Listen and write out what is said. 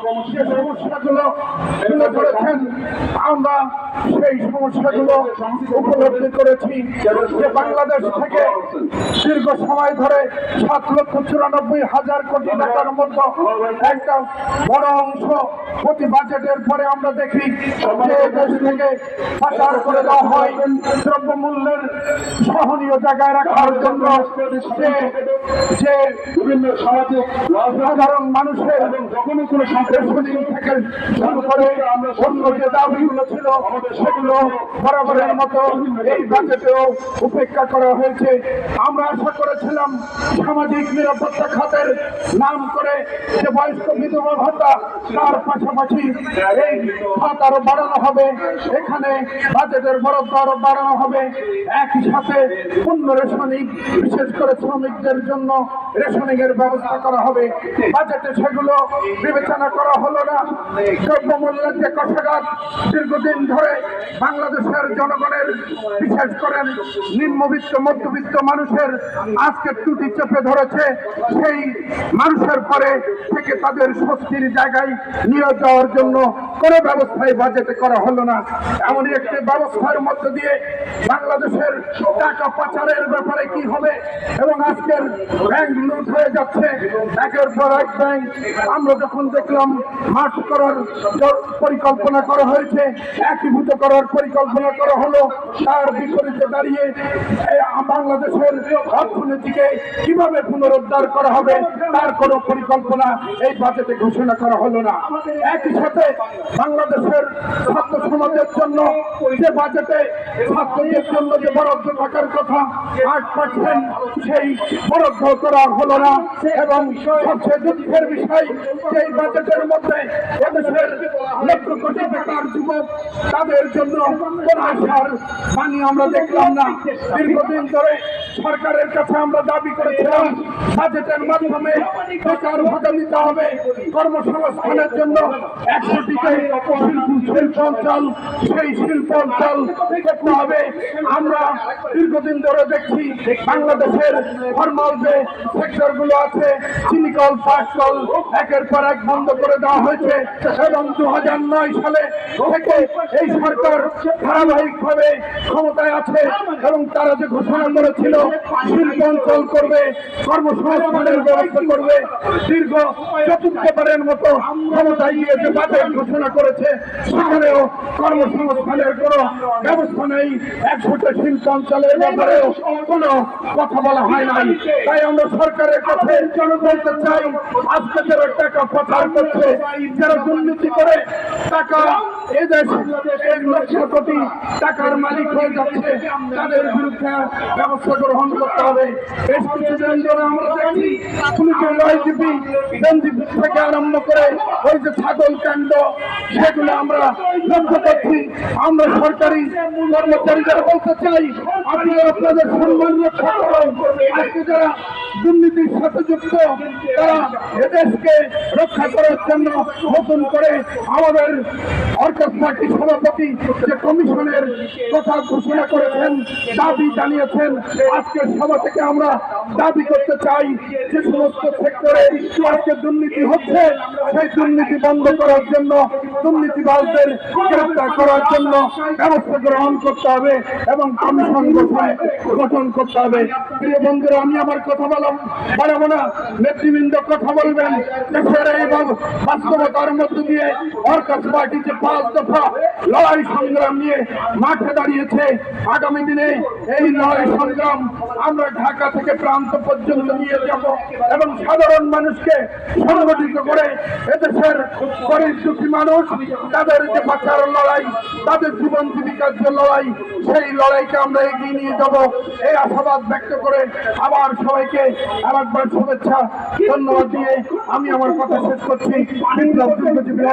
সমস্যাগুলো তুলে ধরেছেন। আমরা সেই সমস্যাগুলো উপলব্ধি করেছি যে বাংলাদেশ থেকে দীর্ঘ সময় ধরে 7,94,000 কোটি টাকার মতো একটা বড় অংশ প্রতি বাজেটের পরে আমরা দেখি যে দেশ থেকে পাচার করে দেওয়া হয় দ্রব্যমূল্যের সহনীয় জায়গায় রাখার জন্য। যে বিভিন্ন সামাজিক সাধারণ মানুষের যখনই কোনো রেশনিং থেকে শুরু করে অন্য যে দাবিগুলো ছিল সেগুলো বরাবরের মতো এই বাজেটেও উপেক্ষা করা হয়েছে। আমরা আশা করেছিলাম সামাজিক নিরাপত্তা খাতের নাম করে যে বয়স্ক বিধবা ভাতা তার পাশাপাশি এই খাত আরো বাড়ানো হবে, এখানে বাজেটের বরাদ্দ আরো বাড়ানো হবে। একই সাথে পূর্ণ রেশনিং বিশেষ করে শ্রমিকদের জন্য রেশনিং এর ব্যবস্থা করা হবে। বাজেটে সেগুলো বিবেচনা করা হলো না। দ্রব্যমূল্যের যে কষাঘাত দীর্ঘদিন ধরে বাংলাদেশের জনগণের বিশেষ করে নিম্নবিত্ত মধ্যবিত্ত মানুষের আজকে টুটি চেপে ধরেছে, সেই মানুষের পরে থেকে তাদের স্বস্তির জায়গায় নিয়ে যাওয়ার জন্য কোনো ব্যবস্থাই বাজেটে করা হলো না। এমনই একটি ব্যবস্থার মধ্য দিয়ে বাংলাদেশের টাকা পাচারের ব্যাপারে কি হবে এবং আজকের ব্যাংক লুট হয়ে যাচ্ছে একের পর এক ব্যাংক। আমরা যখন দেখলাম মাঠ করার পরিকল্পনা করা হয়েছে, একীভূত করার পরিকল্পনা করা হলো, তার বিপরীতে দাঁড়িয়ে বাংলাদেশের অর্থনীতিকে কিভাবে পুনরুদ্ধার করা হবে তার কোনো পরিকল্পনা এই বাজেটে ঘোষণা করা হলো না। একই সাথে বাংলাদেশের ছাত্র সমাজের জন্য যে বাজেটে ছাত্রদের জন্য যে বরাদ্দ থাকার কথা 8% সেই বরাদ্দ করা হলো না। এবং সবচেয়ে দুঃখের বিষয় এই বাজেটের মধ্যে এদেশের লক্ষ কোটি টাকার যুবক তাদের জন্য কোন আশার বাণী আমরা দেখলাম না। দীর্ঘদিন ধরে সরকারের কাছে আমরা দাবি করেছিলাম বাজেটের মাধ্যমে বেকার ভাতা দিতে হবে, কর্মসংস্থানের জন্য 100টিতে শিল্পাঞ্চল সেই শিল্পাঞ্চল করতে হবে। আমরা দীর্ঘদিন ধরে দেখছি বাংলাদেশের ফর্মাল যে সেক্টরগুলো আছে চিনিকল পাটকল একের পর এক বন্ধ করে দেওয়া হয়েছে এবং 2009 সালে থেকে এই সরকার ধারাবাহিকভাবে ক্ষমতায় আছে এবং তারা যে ঘোষণা করেছিল শিল্পাঞ্চল করবে, কর্মসংস্থানের ব্যবস্থা করবে, দীর্ঘ চতুর্থবারের মতো ক্ষমতায় গিয়ে যে বাজেট ঘোষণা করেছে সেখানেও কর্মসংস্থানের কোনো ব্যবস্থা নেই। 100টা শিল্পাঞ্চলের ব্যাপারেও কোনো কথা বলা হয় নাই। তাই আমরা সরকারের কাছে বলতে চাই আজকে যারা টাকা পাচার করছে, যারা দুর্নীতি করে টাকা এদেশ 1 লক্ষ কোটি টাকার মালিক হয়ে যাচ্ছে, তাদের বিরুদ্ধে ব্যবস্থা গ্রহণ করতে হবে। বেশ কিছুদিন ধরে আমরা দেখি পুলিশের আইজিপি বেঞ্জিপি থেকে আরম্ভ করে ওই যে ছাগল কাণ্ড সেগুলো আমরা লক্ষ্য করছি। আমরা সরকারি কর্মচারীদের বলতে চাই আপনারা আপনাদের সম্মান রক্ষা করুন। আজকে যারা দুর্নীতির সাথে যুক্ত তারা এদেশকে রক্ষা করার জন্য নতুন করে আমাদের ওয়ার্কার্স পার্টি সভাপতি যে কমিশনের কথা ঘোষণা করেছেন, দাবি জানিয়েছেন, আজকের সভা থেকে আমরা দাবি করতে চাই যে সমস্ত সেক্টরে আজকে দুর্নীতি হচ্ছে সেই দুর্নীতি বন্ধ করার জন্য, দুর্নীতিবাজদের গ্রেফতার করার জন্য ব্যবস্থা গ্রহণ করতে হবে এবং কমিশন গঠন করতে হবে। প্রিয় বন্ধুরা, আমি আমার কথা বাড়াবো না, নেতৃবৃন্দ কথা বলবেন। দেশের এই বাস্তবতার মধ্য দিয়ে ওয়ার্কার্স পার্টি যে 5 দফা লড়াই সংগ্রাম নিয়ে মাঠে দাঁড়িয়েছে, আগামী দিনে এই লড়াই সংগ্রাম আমরা ঢাকা থেকে প্রান্ত পর্যন্ত নিয়ে যাব এবং সাধারণ মানুষকে সংগঠিত করে এদেশের গরিব দুঃখী মানুষ তাদের যে বাঁচার লড়াই, তাদের জীবন জীবিকার যে লড়াই, সেই লড়াইকে আমরা এগিয়ে নিয়ে যাব এই আশাবাদ ব্যক্ত করে আবার সবাইকে আরেকবার শুভেচ্ছা ধন্যবাদ দিয়ে আমি আমার কথা শেষ করছি। বিপ্লব